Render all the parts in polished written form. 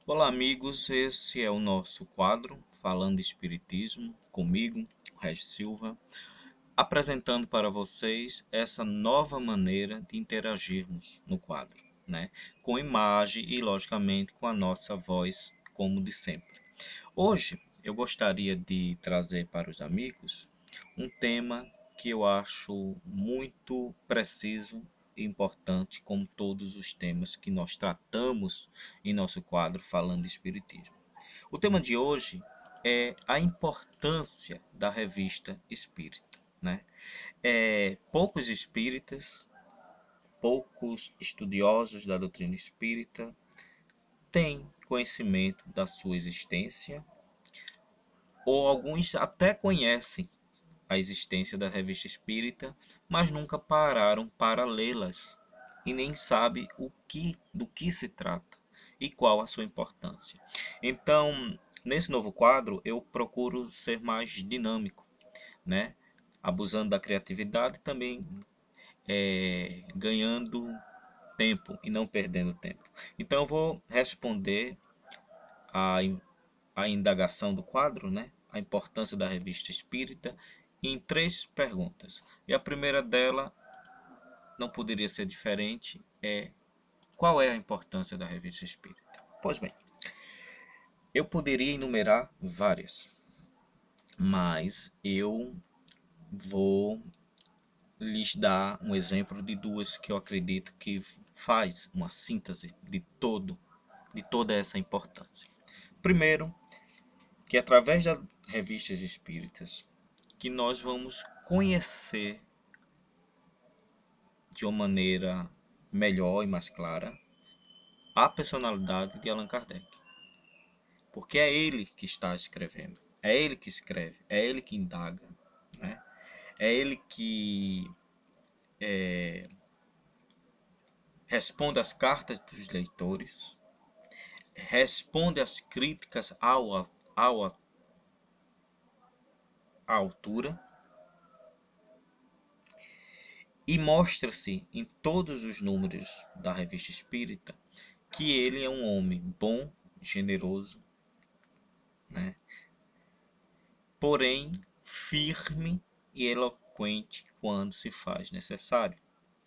Olá, amigos. Esse é o nosso quadro Falando Espiritismo, comigo, Regis Silva, apresentando para vocês essa nova maneira de interagirmos no quadro, né? Com imagem e, logicamente, com a nossa voz, como de sempre. Hoje eu gostaria de trazer para os amigos um tema que eu acho muito preciso e importante, como todos os temas que nós tratamos em nosso quadro Falando de Espiritismo. O tema de hoje é a importância da revista espírita, né? Poucos espíritas, poucos estudiosos da doutrina espírita têm conhecimento da sua existência, ou alguns até conhecem a existência da revista espírita, mas nunca pararam para lê-las e nem sabe do que se trata e qual a sua importância. Então, nesse novo quadro, eu procuro ser mais dinâmico, né? Abusando da criatividade, também ganhando tempo e não perdendo tempo. Então, eu vou responder a a indagação do quadro, né? A importância da revista espírita, em três perguntas. E a primeira dela não poderia ser diferente, é qual é a importância da revista espírita? Pois bem, eu poderia enumerar várias, mas eu vou lhes dar um exemplo de duas que eu acredito que faz uma síntese de toda essa importância. Primeiro, que através das revistas espíritas que nós vamos conhecer de uma maneira melhor e mais clara a personalidade de Allan Kardec. Porque é ele que está escrevendo, é ele que escreve, é ele que indaga, né? É ele que responde às cartas dos leitores, responde às críticas à altura e mostra-se em todos os números da revista espírita que ele é um homem bom, generoso, né? Porém firme e eloquente quando se faz necessário,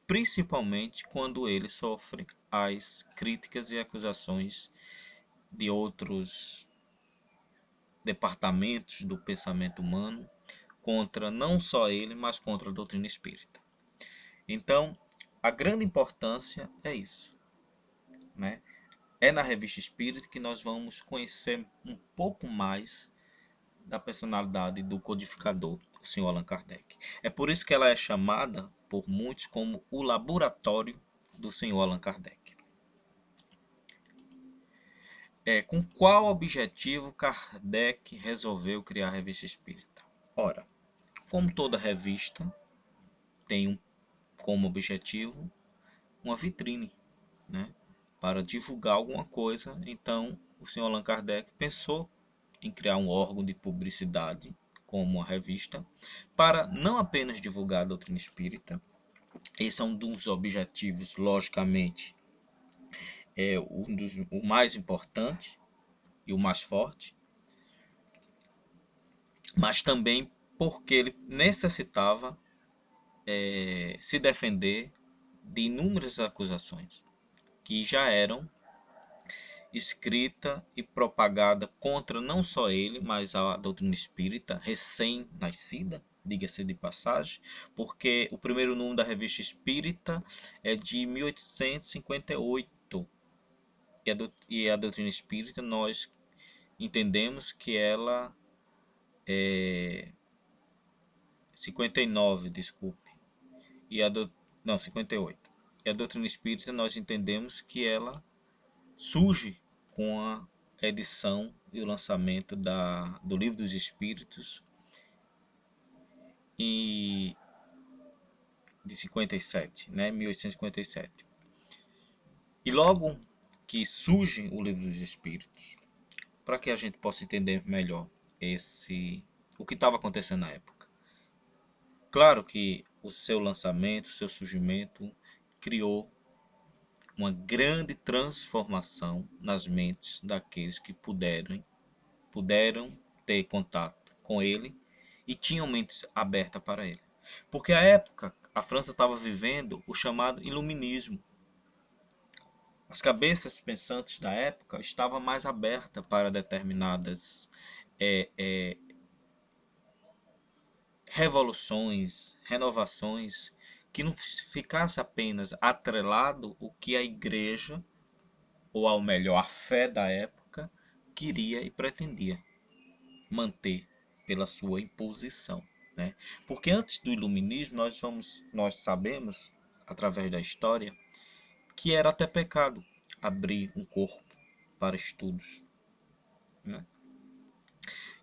principalmente quando ele sofre as críticas e acusações de outros departamentos do pensamento humano contra não só ele, mas contra a doutrina espírita. Então, a grande importância é isso, né? É na revista espírita que nós vamos conhecer um pouco mais da personalidade do codificador, o senhor Allan Kardec. É por isso que ela é chamada por muitos como o laboratório do senhor Allan Kardec. Com qual objetivo Kardec resolveu criar a revista espírita? Ora, como toda revista tem como objetivo uma vitrine, né, para divulgar alguma coisa, então o senhor Allan Kardec pensou em criar um órgão de publicidade como a revista, para não apenas divulgar a doutrina espírita. Esse é um dos objetivos, logicamente, o mais importante e o mais forte, mas também porque ele necessitava se defender de inúmeras acusações que já eram escrita e propagada contra não só ele, mas a doutrina espírita recém-nascida, diga-se de passagem, porque o primeiro número da revista espírita é de 1858 e a doutrina espírita nós entendemos que ela é 59, desculpe, e a do, não, 58. E a doutrina espírita nós entendemos que ela surge com a edição e o lançamento do Livro dos Espíritos e de 57, né, 1857. E logo que surge o Livro dos Espíritos, para que a gente possa entender melhor o que estava acontecendo na época. Claro que o seu lançamento, o seu surgimento criou uma grande transformação nas mentes daqueles que puderam ter contato com ele e tinham mentes abertas para ele. Porque à época a França estava vivendo o chamado Iluminismo. As cabeças pensantes da época estavam mais abertas para determinadas é, é, revoluções, renovações, que não ficasse apenas atrelado o que a igreja, ou ao melhor, a fé da época, queria e pretendia manter pela sua imposição, né? Porque antes do iluminismo nós sabemos através da história que era até pecado abrir um corpo para estudos, né?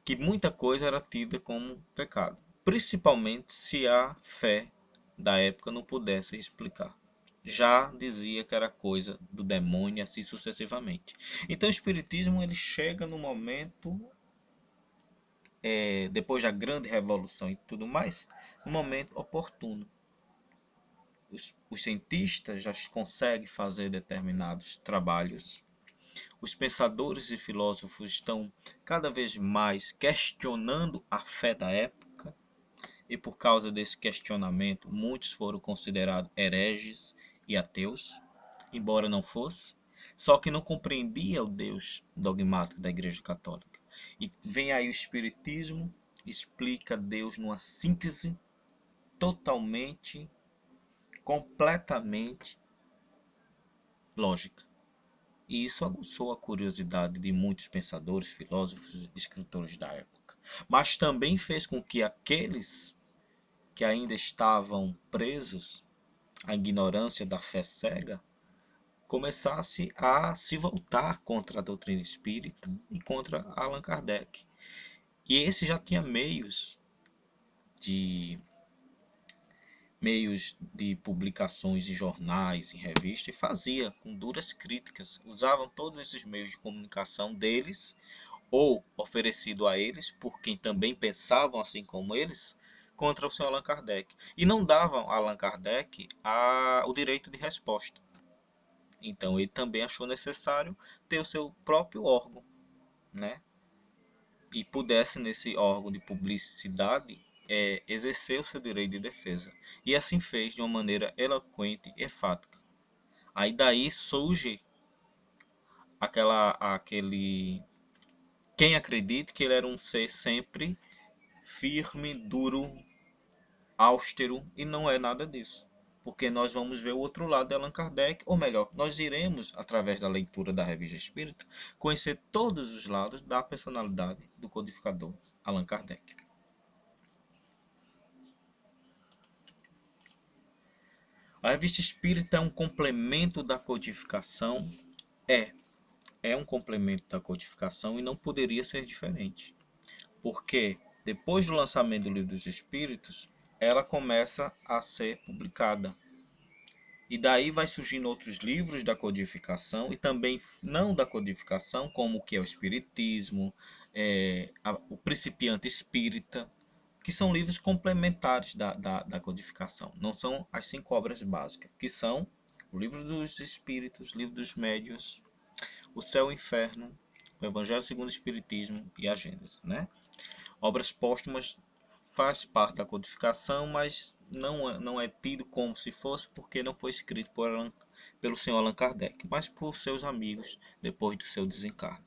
Que muita coisa era tida como pecado, principalmente se a fé da época não pudesse explicar. Já dizia que era coisa do demônio, assim sucessivamente. Então o espiritismo ele chega no momento, depois da grande revolução e tudo mais, no momento oportuno. Os cientistas já conseguem fazer determinados trabalhos. Os pensadores e filósofos estão cada vez mais questionando a fé da época, e por causa desse questionamento, muitos foram considerados hereges e ateus, embora não fosse, só que não compreendia o Deus dogmático da Igreja Católica. E vem aí o Espiritismo, explica Deus numa síntese totalmente, completamente lógica. E isso aguçou a curiosidade de muitos pensadores, filósofos e escritores da época. Mas também fez com que aqueles que ainda estavam presos à ignorância da fé cega começasse a se voltar contra a doutrina espírita e contra Allan Kardec. E esse já tinha de meios de publicações em jornais, em revistas, e fazia com duras críticas. Usavam todos esses meios de comunicação deles, ou oferecido a eles, por quem também pensavam assim como eles, contra o Sr. Allan Kardec. E não davam a Allan Kardec o direito de resposta. Então ele também achou necessário ter o seu próprio órgão, né? E pudesse nesse órgão de publicidade exercer o seu direito de defesa. E assim fez de uma maneira eloquente e enfática. Aí daí surge aquele quem acredita que ele era um ser sempre firme, duro, austero, e não é nada disso. Porque nós vamos ver o outro lado de Allan Kardec, ou melhor, nós iremos, através da leitura da Revista Espírita, conhecer todos os lados da personalidade do codificador Allan Kardec. A Revista Espírita é um complemento da codificação? É, é um complemento da codificação e não poderia ser diferente. Porque depois do lançamento do Livro dos Espíritos, ela começa a ser publicada. E daí vai surgindo outros livros da codificação e também não da codificação, como o que é o Espiritismo, o Principiante Espírita, que são livros complementares da codificação. Não são as 5 obras básicas, que são o Livro dos Espíritos, o Livro dos Médiuns, o Céu e o Inferno, o Evangelho segundo o Espiritismo e Agendas, né? Obras póstumas faz parte da codificação, mas não é tido como se fosse, porque não foi escrito pelo senhor Allan Kardec, mas por seus amigos depois do seu desencarne.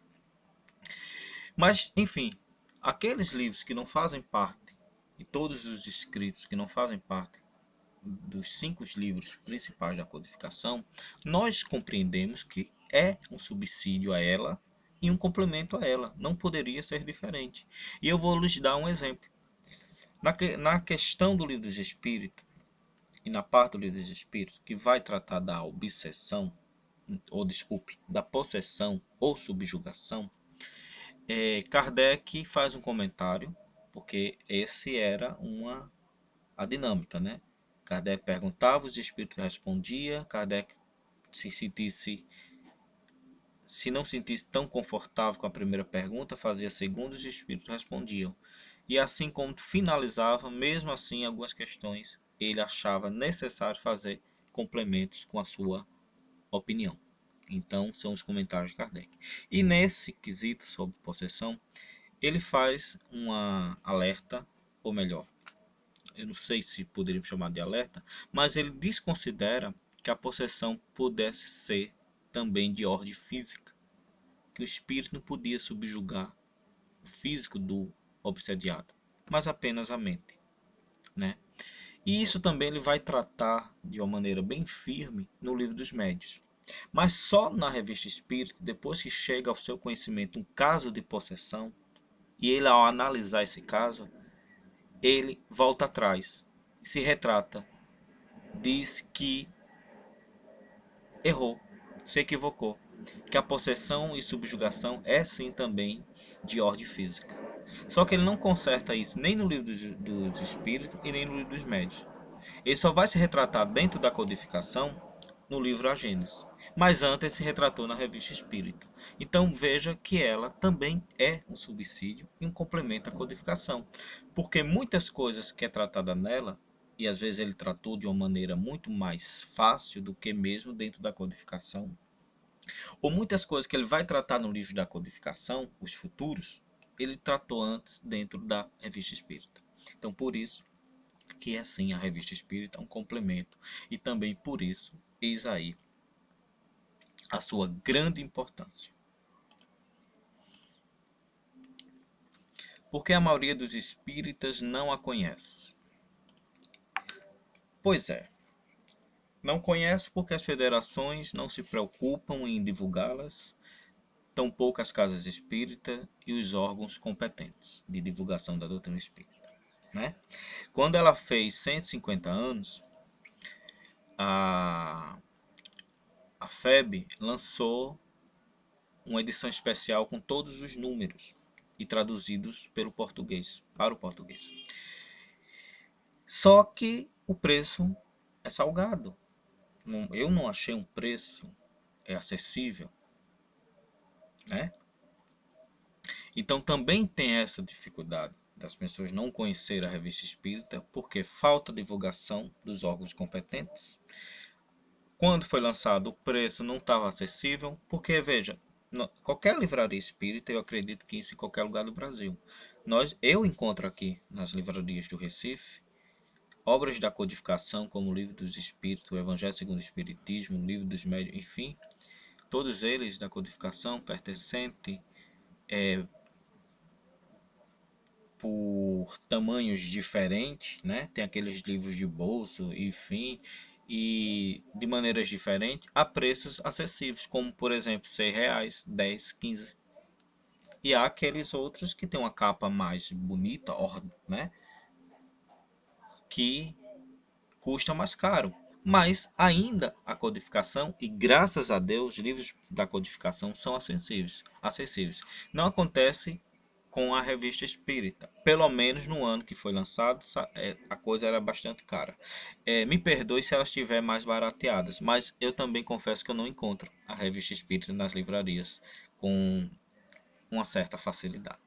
Mas, enfim, aqueles livros que não fazem parte, e todos os escritos que não fazem parte dos 5 livros principais da codificação, nós compreendemos que é um subsídio a ela e um complemento a ela. Não poderia ser diferente. E eu vou lhes dar um exemplo. Na questão do Livro dos Espíritos, e na parte do Livro dos Espíritos, que vai tratar da obsessão, ou desculpe, da possessão ou subjugação, Kardec faz um comentário, porque esse era a dinâmica, né? Kardec perguntava, os espíritos respondiam, Kardec se não sentisse tão confortável com a primeira pergunta, fazia a segunda, os espíritos respondiam. E assim como finalizava, mesmo assim, algumas questões, ele achava necessário fazer complementos com a sua opinião. Então, são os comentários de Kardec. E nesse quesito sobre possessão, ele faz uma alerta, ou melhor, eu não sei se poderíamos chamar de alerta, mas ele desconsidera que a possessão pudesse ser também de ordem física, que o espírito não podia subjugar o físico do obsediado, mas apenas a mente, né? E isso também ele vai tratar de uma maneira bem firme no Livro dos Médiuns. Mas só na Revista Espírita, depois que chega ao seu conhecimento um caso de possessão, e ele ao analisar esse caso, ele volta atrás, se retrata, diz que errou, se equivocou, que a possessão e subjugação é sim também de ordem física. Só que ele não conserta isso nem no Livro dos Espíritos e nem no Livro dos Médiuns. Ele só vai se retratar dentro da codificação no livro A Gênesis. Mas antes se retratou na Revista Espírita. Então veja que ela também é um subsídio e um complemento à codificação. Porque muitas coisas que é tratada nela, e às vezes ele tratou de uma maneira muito mais fácil do que mesmo dentro da codificação, ou muitas coisas que ele vai tratar no livro da codificação, os futuros, ele tratou antes dentro da Revista Espírita. Então por isso que assim a Revista Espírita é um complemento, e também por isso, eis aí a sua grande importância. Porque a maioria dos espíritas não a conhece. Pois é, não conhece porque as federações não se preocupam em divulgá-las, tampouco as casas espíritas e os órgãos competentes de divulgação da doutrina espírita, né? Quando ela fez 150 anos, a, a FEB lançou uma edição especial com todos os números e traduzidos pelo português, para o português. Só que o preço é salgado. Eu não achei um preço acessível, né? Então também tem essa dificuldade das pessoas não conhecer a revista espírita, porque falta divulgação dos órgãos competentes. Quando foi lançado, o preço não estava acessível, porque veja, qualquer livraria espírita, eu acredito que isso em qualquer lugar do Brasil. Eu encontro aqui nas livrarias do Recife obras da codificação, como o Livro dos Espíritos, o Evangelho segundo o Espiritismo, o Livro dos Médiuns, enfim, todos eles da codificação pertencente por tamanhos diferentes, né? Tem aqueles livros de bolso, enfim, e de maneiras diferentes, a preços acessíveis, como por exemplo R$ 6, 10, 15. E há aqueles outros que tem uma capa mais bonita, né? Que custa mais caro. Mas ainda a codificação, e graças a Deus, os livros da codificação são acessíveis. Não acontece com a revista espírita. Pelo menos no ano que foi lançado, a coisa era bastante cara. Me perdoe se elas estiverem mais barateadas, mas eu também confesso que eu não encontro a revista espírita nas livrarias com uma certa facilidade.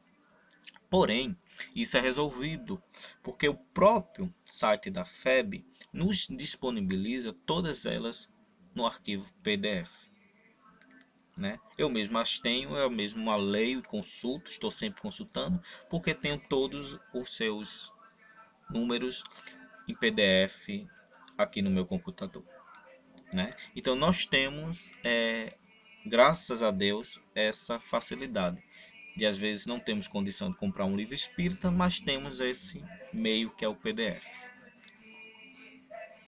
Porém, isso é resolvido porque o próprio site da FEB nos disponibiliza todas elas no arquivo PDF. Né? Eu mesmo as tenho, eu mesmo a leio e consulto, estou sempre consultando, porque tenho todos os seus números em PDF aqui no meu computador. Né? Então nós temos, graças a Deus, essa facilidade às vezes não temos condição de comprar um livro espírita, mas temos esse meio que é o PDF.